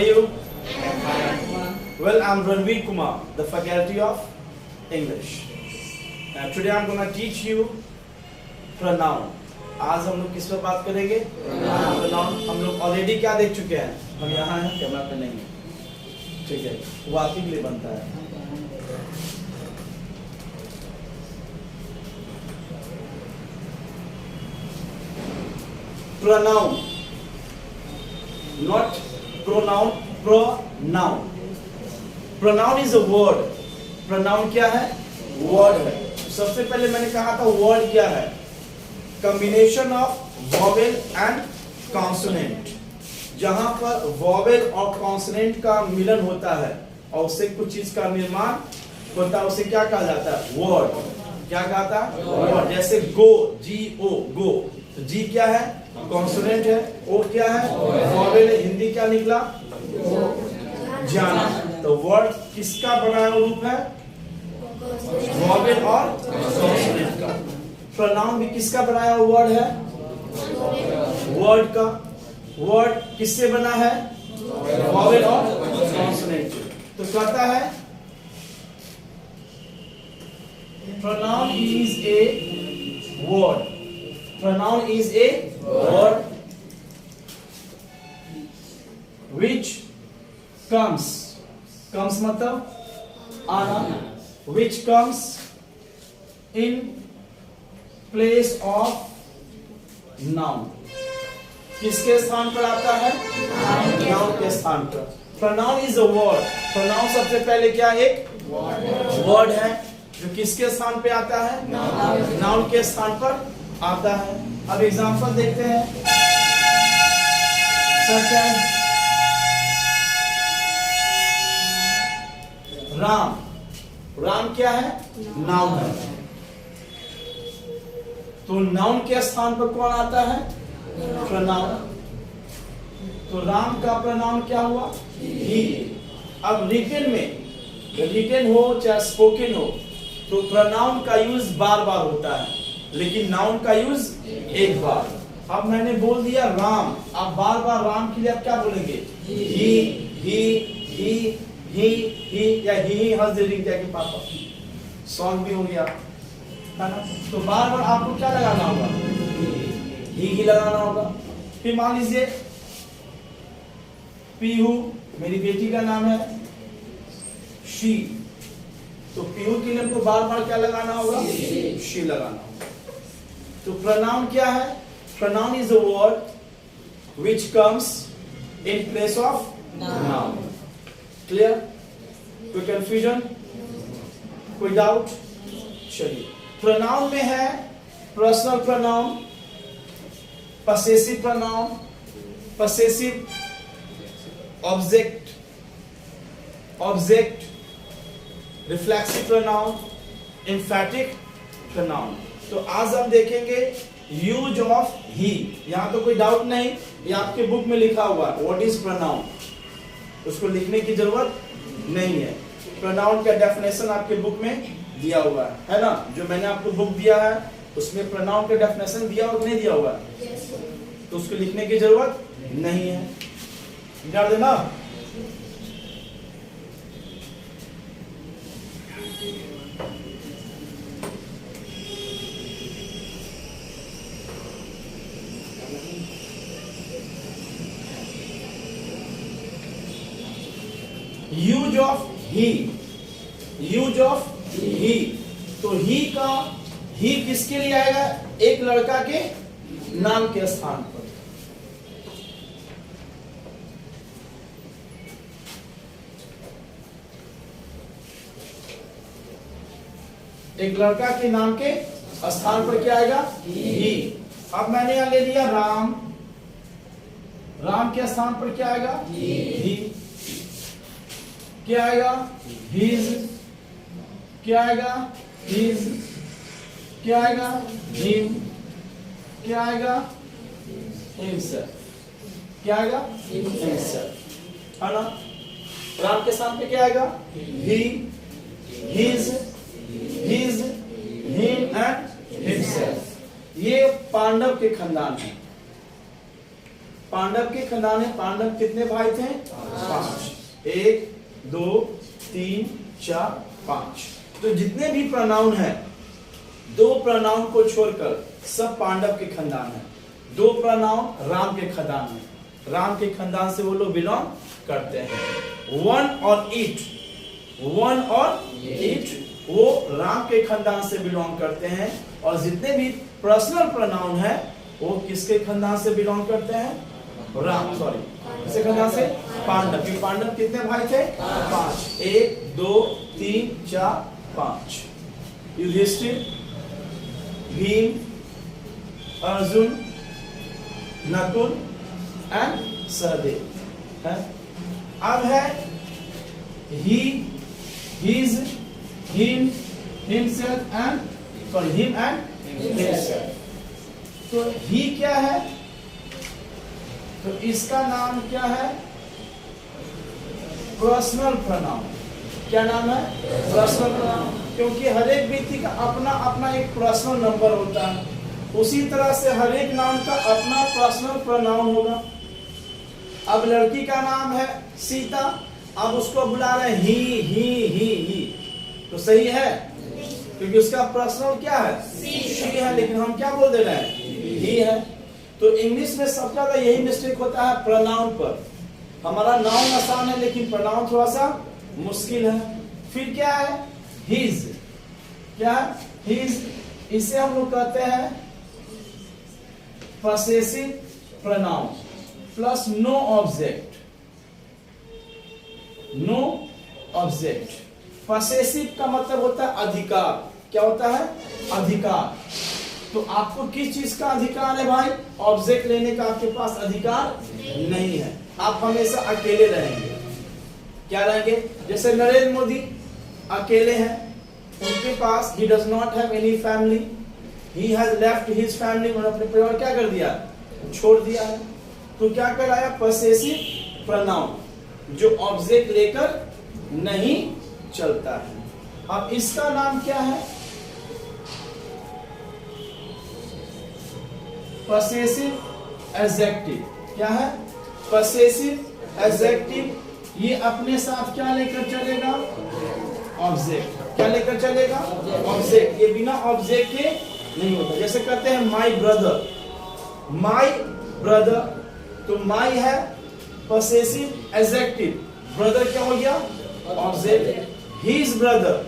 are you? Well, I'm Ranveer Kumar, the faculty of English. Today I'm gonna teach you pronoun. आज हम लोग किस पर बात करेंगे? pronoun. हम लोग ऑलरेडी क्या देख चुके हैं? हम यहाँ हैं, कैमरा पे नहीं है, ठीक है? वो आप ही के लिए बनता है. Pronoun, not pronoun, pronoun. Pronoun is a word. Pronoun क्या है? Word है. सबसे पहले मैंने कहा था word क्या है? Combination of vowel and consonant. जहां पर vowel और consonant का मिलन होता है और उससे कुछ चीज का निर्माण होता है, उसे क्या कहा जाता है? Word. क्या कहा था? Word. जैसे go, G-O, go. तो G क्या है? कॉन्सोनेंट है. O क्या है? वॉवेल है. हिंदी क्या निकला? जाना. तो वर्ड किसका बना रूप है? वॉवेल और कॉन्सोनेंट का. प्रोनाउन भी किसका बनाया वर्ड है? वर्ड का. वर्ड किससे बना है? वॉवेल और कॉन्सोनेंट. तो कहता है pronoun is a word. Pronoun is a word which comes मतलब आना, which comes in place of noun. किसके स्थान पर आता है? noun के स्थान पर. Pronoun is a word. Pronoun सबसे पहले क्या एक word है जो किसके स्थान पे आता है? noun के स्थान पर आता है. अब एग्जांपल देखते हैं. सच है राम. राम क्या है? नाउन है. तो नाउन के स्थान पर कौन आता है? प्रोनाउन. तो राम का प्रोनाउन क्या हुआ? ही. अब रिटन में, रिटन हो चाहे स्पोकन हो, तो प्रोनाउन का यूज बार बार होता है, लेकिन नाउन का यूज एक बार. अब मैंने बोल दिया राम. आप बार बार राम के लिए आप क्या बोलेंगे? ही या ही हंस दे रही क्या कि पापा. सॉन्ग भी हो गया है ना. तो बार बार आपको क्या लगाना होगा? ही लगाना होगा. फिर मान लीजिए पीहू मेरी बेटी का नाम है, शी. तो पीहू के लिए हमको बार बार क्या लगाना होगा? शी लगाना होगा. तो pronoun क्या है? Pronoun is a word which comes in place of noun. Clear? कोई confusion? कोई doubt? चलिए. Pronoun में है personal pronoun, possessive pronoun, possessive object, reflexive pronoun, emphatic pronoun. तो आज हम देखेंगे यूज ऑफ ही. यहां तो कोई डाउट नहीं, ये आपके बुक में लिखा हुआ है. व्हाट इज प्रोनाउन, उसको लिखने की जरूरत नहीं है. प्रोनाउन का डेफिनेशन आपके बुक में दिया हुआ है ना. जो मैंने आपको बुक दिया है उसमें प्रोनाउन का डेफिनेशन दिया और नहीं दिया हुआ है, तो उसको लिखने की जरूरत नहीं है. निकाल देना. Use of he. Use of he. तो ही का ही किसके लिए आएगा? एक लड़का के नाम के स्थान पर. एक लड़का के नाम के स्थान पर क्या आएगा? ही. अब मैंने यहां ले लिया राम. राम के स्थान पर क्या आएगा? ही. क्या आएगा? हिज. क्या आएगा? हिज. क्या आएगा? हिम. क्या आएगा? हिमसेल्फ. क्या आएगा? हिमसेल्फ. है ना. राम के स्थान पे क्या आएगा? ही, हिज, हिम एंड हिमसेल्फ. ये पांडव के खानदान है. पांडव के खानदान में पांडव कितने भाई थे? 5। 1 2 3 4 5। तो जितने भी प्रोनाउन है, 2 प्रोनाउन को छोड़कर सब पांडव के खानदान है। 2 प्रोनाउन राम के खानदान में, राम के खानदान से वो लोग बिलोंग करते हैं। 1 और 8, 1 और 8 वो राम के खानदान से बिलोंग करते हैं। और जितने भी पर्सनल प्रोनाउन है वो किसके खानदान से बिलोंग करते हैं? राम, सॉरी, किसके खानदान से? पांडव। कि पांडव कितने भाई थे? 5। 1 2 3 4 5। युधिष्ठिर, भीम, अर्जुन, नकुल एंड सहदेव है। अब है he, his, him, himself and him and himself. तो ही क्या है? तो इसका नाम क्या है? Personal pronoun. क्या नाम है? Personal pronoun. क्योंकि हर एक व्यक्ति का अपना अपना एक पर्सनल नंबर होता है, उसी तरह से हर एक नाम का अपना पर्सनल प्रोनाउन होगा। अब लड़की का नाम है सीता, अब उसको बुला रहे हैं ही, तो सही है? क्योंकि उसका पर्सनल क्या है? शी है, लेकिन हम क्या बोल दे रहे हैं? ही है। तो इंग्लिश में सबसे ज्यादा यही मिस्टेक होता है प्रोनाउन पर। हमारा नाउन आसान है लेकिन प्रोनाउन थोड़ा सा मुश्किल है। फिर क्या है? हिज। क्या है? हिज। इसे हम लोग कहते हैं possessive pronoun plus no object. No object. Possessive का मतलब होता है अधिकार। क्या होता है? अधिकार। तो आपको किस चीज का अधिकार है भाई? ऑब्जेक्ट लेने का आपके पास अधिकार नहीं है। आप हमेशा अकेले रहेंगे। क्या रहेंगे? जैसे नरेंद्र मोदी अकेले हैं, उनके पास he does not have any family, he has left his family, उन्होंने अपने परिवार क्या कर दिया? छोड़ दिया है। तो क्या कहलाया? पॉसेसिव प्रोनाउन, जो ऑब्जेक्ट लेकर नहीं चलता है। अब इसका नाम क्या है? Possessive adjective. क्या है? Possessive adjective. ये अपने साथ क्या लेकर चलेगा? ऑब्जेक्ट। क्या लेकर चलेगा? ऑब्जेक्ट। ये बिना ऑब्जेक्ट के नहीं होता। जैसे कहते हैं माई ब्रदर, माई ब्रदर, तो माई है पॉसेसिव एडजेक्टिव, ब्रदर क्या हो गया? Object. His brother,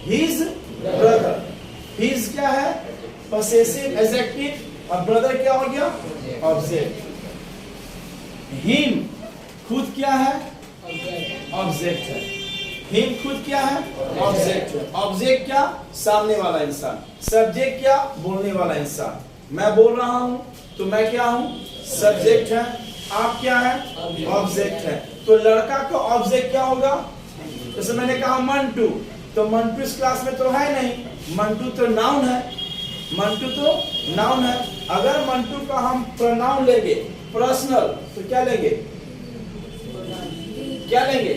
his brother, his क्या है? पॉसेसिव एडजेक्टिव, और ब्रदर क्या हो गया? ऑब्जेक्ट। हिम खुद क्या है? ऑब्जेक्ट है। हिम खुद क्या है? ऑब्जेक्ट है। ऑब्जेक्ट क्या? सामने वाला इंसान। सब्जेक्ट क्या? बोलने वाला इंसान। मैं बोल रहा हूं तो मैं क्या हूं? सब्जेक्ट है। आप क्या है? ऑब्जेक्ट है। तो लड़का का ऑब्जेक्ट क्या होगा? जैसे मैंने कहा मंटू, तो मंटू इस क्लास में तो है नहीं, मंटू तो नाउन है, मंटू तो नाउन है। अगर मंटू का हम प्रोनाउन लेंगे पर्सनल, तो क्या लेंगे? क्या लेंगे?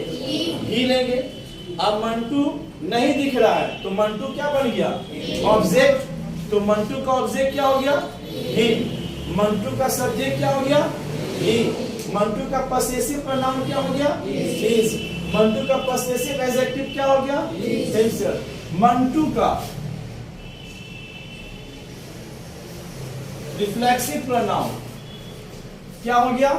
ही लेंगे। अब मंटू नहीं दिख रहा है तो मंटू क्या बन गया? ऑब्जेक्ट। तो मंटू का ऑब्जेक्ट क्या हो गया? ही। मंटू का सब्जेक्ट क्या हो गया? ही। मंटू का पॉसेसिव प्रोनाउन क्या हो गया? हिज। मंटू का पॉसेसिव एडजेक्टिव क्या हो गया? हिमसेल्फ। मंटू का रिफ्लेक्सिव प्रोनाउन क्या हो गया?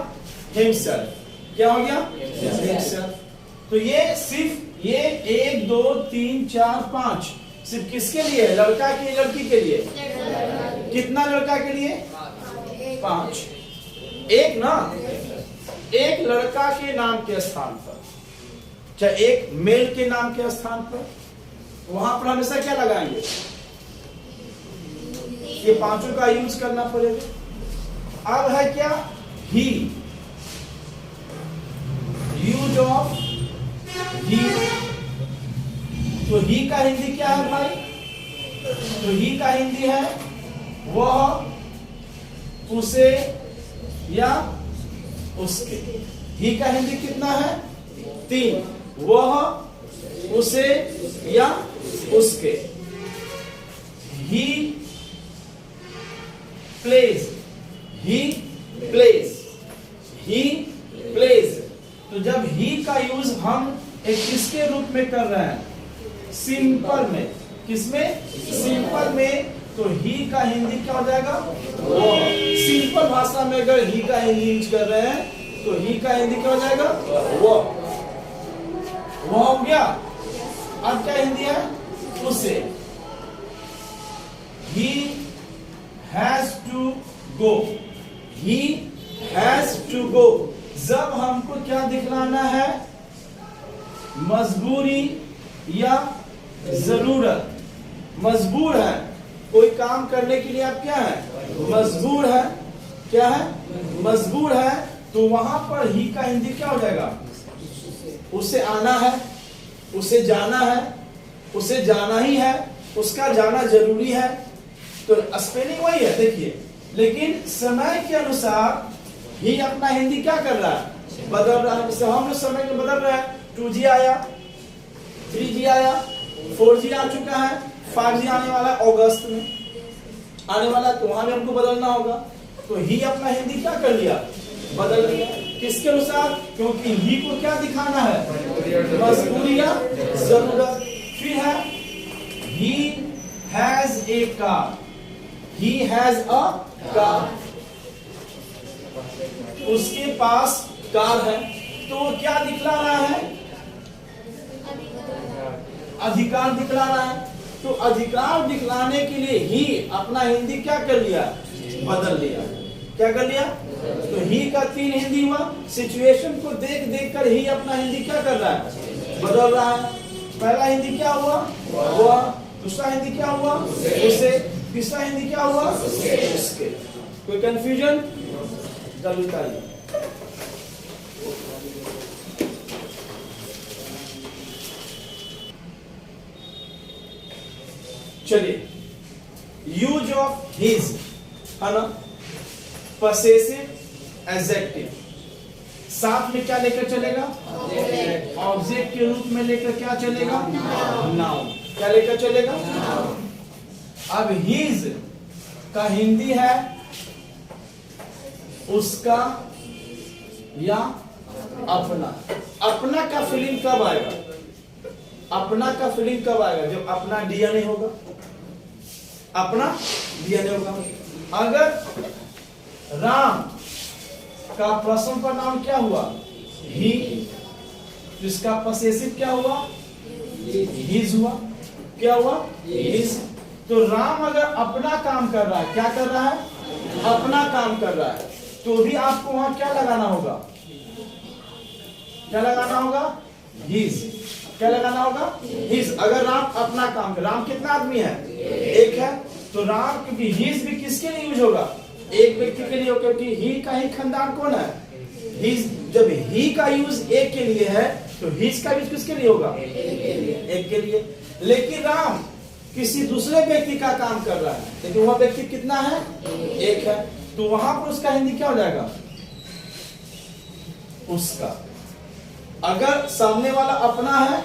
हिमसेल्फ। क्या हो गया? हिमसेल्फ। तो ये सिर्फ ये 1 2 3 4 5 सिर्फ किसके लिए है? लड़का के लड़की के लिए? कितना लड़का के लिए? 5। एक ना, एक लड़का के नाम के स्थान पर, चाहे एक मेल के नाम के स्थान पर, वहां पर हमेशा क्या लगाएंगे? ये 5 का यूज करना पड़ेगा। अब है क्या? ही। Use of he. तो ही का हिंदी क्या है भाई? तो ही का हिंदी है वह, उसे या उसके। ही का हिंदी कितना है? 3। वह, उसे या उसके। He plays, he plays, he plays. तो जब ही का यूज हम एक किसके रूप में कर रहे हैं? सिंपल में। किसमें? सिंपल में। तो ही का हिंदी क्या हो जाएगा? वो। सिंपल भाषा में अगर ही का हिंदी यूज कर रहे हैं तो ही का हिंदी क्या हो जाएगा? वो। वो हो गया। अब क्या हिंदी है? उसे। He has to go. He has to go. जब हमको क्या दिखलाना है? मजबूरी या जरूरत। मजबूर है, कोई काम करने के लिए आप क्या है? मजबूर है। क्या है? मजबूर है। तो वहां पर ही का हिंदी क्या हो जाएगा? उसे आना है, उसे जाना है, उसे जाना ही है, उसका जाना जरूरी है। तो स्पेलिंग वही है देखिए, लेकिन समय के अनुसार ही अपना हिंदी क्या कर रहा है? बदल रहा है। जैसे हम लोग समय में बदल रहा है। 2G आया, 3G आया, 4G आ चुका है, 5G आने वाला है, अगस्त में आने वाला, तो वहां भी हमको बदलना होगा। तो ही अपना हिंदी क्या कर लिया? बदल लिया। किसके अनुसार? क्योंकि ही को क्या दिखाना है? मजबूरी या जरूरत। फिर है he has a car. He has a car. उसके पास कार है। तो वो क्या दिखला रहा है? अधिकार दिखला रहा है। तो अधिकार दिखलाने के लिए ही अपना हिंदी क्या कर लिया? बदल लिया। क्या कर लिया? तो ही का 3 हिंदी हुआ। सिचुएशन को देख देख कर ही अपना हिंदी क्या कर रहा है? बदल रहा है। पहला हिंदी क्या हुआ? वह। दूसरा हिंदी क्या हुआ? उसे। तीसरा हिंदी क्या हुआ? उसके। कोई कंफ्यूजन? जल्दी बताइए। चलिए, यूज ऑफ हिज है ना, पसेसिव एडजेक्टिव। साथ में क्या लेकर चलेगा? ऑब्जेक्ट के रूप में लेकर क्या चलेगा? नाउन। क्या लेकर चलेगा? अब हिज का हिंदी है उसका या अपना। अपना का फीलिंग कब आएगा? अपना का फीलिंग कब आएगा? जब अपना डीएनए होगा। अपना डीएनए होगा। अगर राम का पर्सन का नाम क्या हुआ? ही। जिसका पसेसिव क्या हुआ? हिज हुआ। क्या हुआ? हिज। तो राम अगर अपना काम कर रहा है, क्या कर रहा है? अपना काम कर रहा है, तो भी आपको वहां क्या लगाना होगा? क्या लगाना होगा? हिज। क्या लगाना होगा? हिज। अगर राम अपना काम कर, राम कितना आदमी है? एक है। तो राम, क्योंकि हिज भी किसके लिए यूज होगा? एक व्यक्ति के लिए, क्योंकि ही का ही खानदान कौन है? हिज। जब ही का यूज एक के लिए है तो हिज का यूज किसके लिए होगा? एक के लिए। लेकिन राम किसी दूसरे व्यक्ति का काम कर रहा है, लेकिन वह व्यक्ति कितना है? एक है। तो वहां पर उसका हिंदी क्या हो जाएगा? उसका। अगर सामने वाला अपना है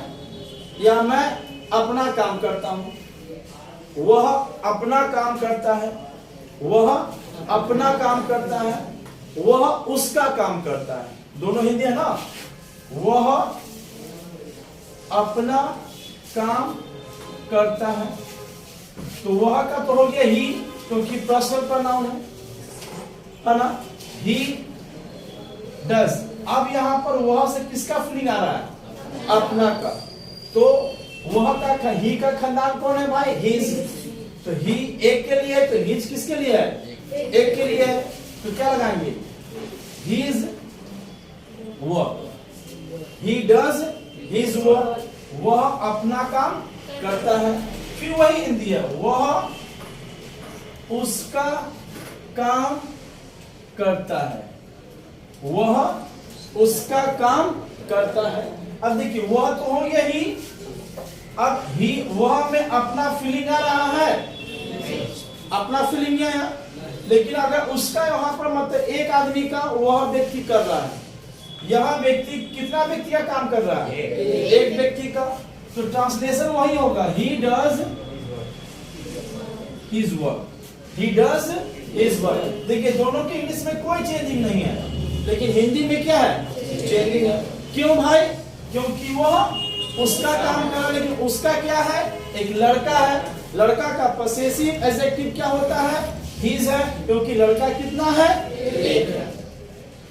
या मैं अपना काम करता हूं, वह अपना काम करता है, वह अपना काम करता है, वह उसका काम करता है। दोनों हिंदी है ना। वह अपना काम करता है, तो वह का तो हो गया ही, क्योंकि पर्सनल प्रोनाउन है ना। He does. अब यहां पर वह से किसका फीलिंग आ रहा है? अपना का। तो वह का ही का खानदान कौन है भाई? हिज। तो ही एक के लिए है, तो हिज किसके लिए है? एक के लिए है। तो क्या लगाएंगे? His work. He does his work. वह अपना काम करता है। फिर वही हिंदी है, वह उसका काम करता है, वह उसका काम करता है। अब देखिए, वह तो हो गया ही। अब ही, वह में अपना फीलिंग आ रहा है, अपना फीलिंग आया। लेकिन अगर उसका वहां पर मतलब एक आदमी का वह व्यक्ति कर रहा है, यह व्यक्ति कितना व्यक्ति का काम कर रहा है? एक व्यक्ति का। तो ट्रांसलेशन वही होगा, he does his work. He does his work. देखिए, दोनों के इंग्लिश में कोई चेंजिंग नहीं है। लेकिन हिंदी में क्या है? चेंजिंग है। क्यों भाई? क्योंकि वो उसका काम कर रहा है, लेकिन उसका क्या है? एक लड़का है, लड़का का पॉसेसिव एडजेक्टिव क्या होता है? हिज है, क्योंकि लड़का कितना है? एक है।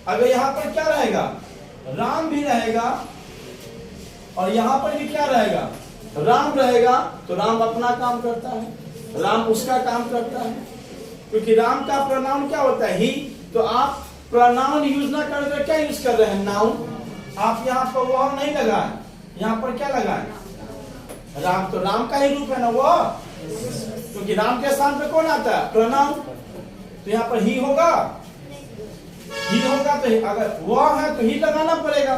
अगर यहाँ पर क्या रहेगा? राम भी रहेगा और यहाँ पर भी क्या रहेगा? राम रहेगा, तो राम अपना काम करता है, राम उसका काम करता है, क्योंकि राम का प्रोनाउन क्या होता है? ही। तो आप प्रोनाउन यूज ना करके क्या यूज कर रहे हैं? नाउन। आप यहाँ पर वो नहीं लगाए, यहाँ पर क्या लगाए? राम। तो राम का ही रूप है ना वो, क्योंकि राम के स्थान पे कौन आता है? प्रोनाउन। तो यहाँ पर ही होगा, ही होगा, तो अगर वो है तो ही लगाना पड़ेगा।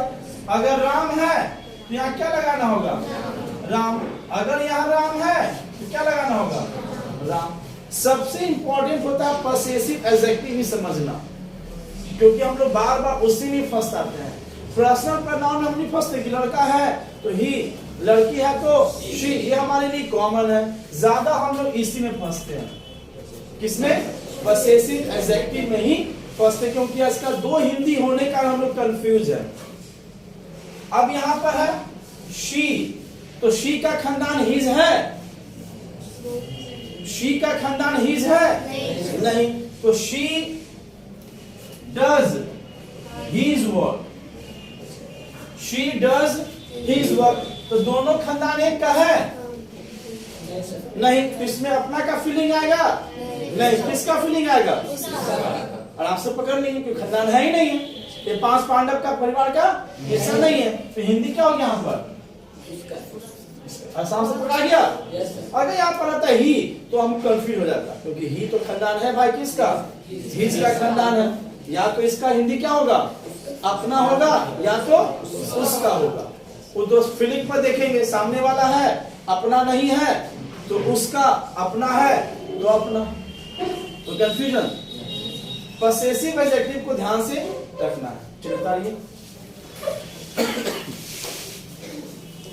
अगर राम है तो यहाँ क्या लगाना होगा? राम। अगर यहाँ राम है तो क्या लगाना होगा? राम। सबसे इंपॉर्टेंट होता है पॉसेसिव एडजेक्टिव ही समझना, क्योंकि हम लोग बार बार उसी में फंस जाते हैं। पर्सनल प्रोनाउन हम नहीं फंसते कि लड़का है तो ही, लड़की है तो शी, ये हमारे लिए कॉमन है। ज्यादा हम लोग इसी में फंसते हैं। किसमें? पॉसेसिव एडजेक्टिव में ही फंसते, क्योंकि इसका दो हिंदी होने का हम लोग कंफ्यूज है। अब यहाँ पर है शी, तो शी का खानदान हिज है? शी का खानदान हिज है? नहीं। तो she does his work, she does his work, तो दोनों खानदान एक का है? नहीं। तो इसमें अपना का फीलिंग आएगा? नहीं। किसका फीलिंग आएगा? आराम से पकड़ लेंगे, क्योंकि खानदान है ही नहीं है, ये 5 पांडव का परिवार का हिस्सा नहीं है। तो हिंदी क्या हो गया यहाँ पर? आसाम से पकड़ा गया। अगर यहाँ पर आता ही तो हम कंफ्यूज हो जाता, क्योंकि ही तो खानदान है भाई किसका? हिज का खानदान है। या तो इसका हिंदी क्या होगा? अपना होगा, या तो उसका होगा। वो दो फीलिंग पर देखेंगे, सामने वाला है अपना नहीं है तो उसका, अपना है तो अपना, तो कंफ्यूजन। पॉसेसिव एडजेक्टिव को ध्यान से रखना है। चलिए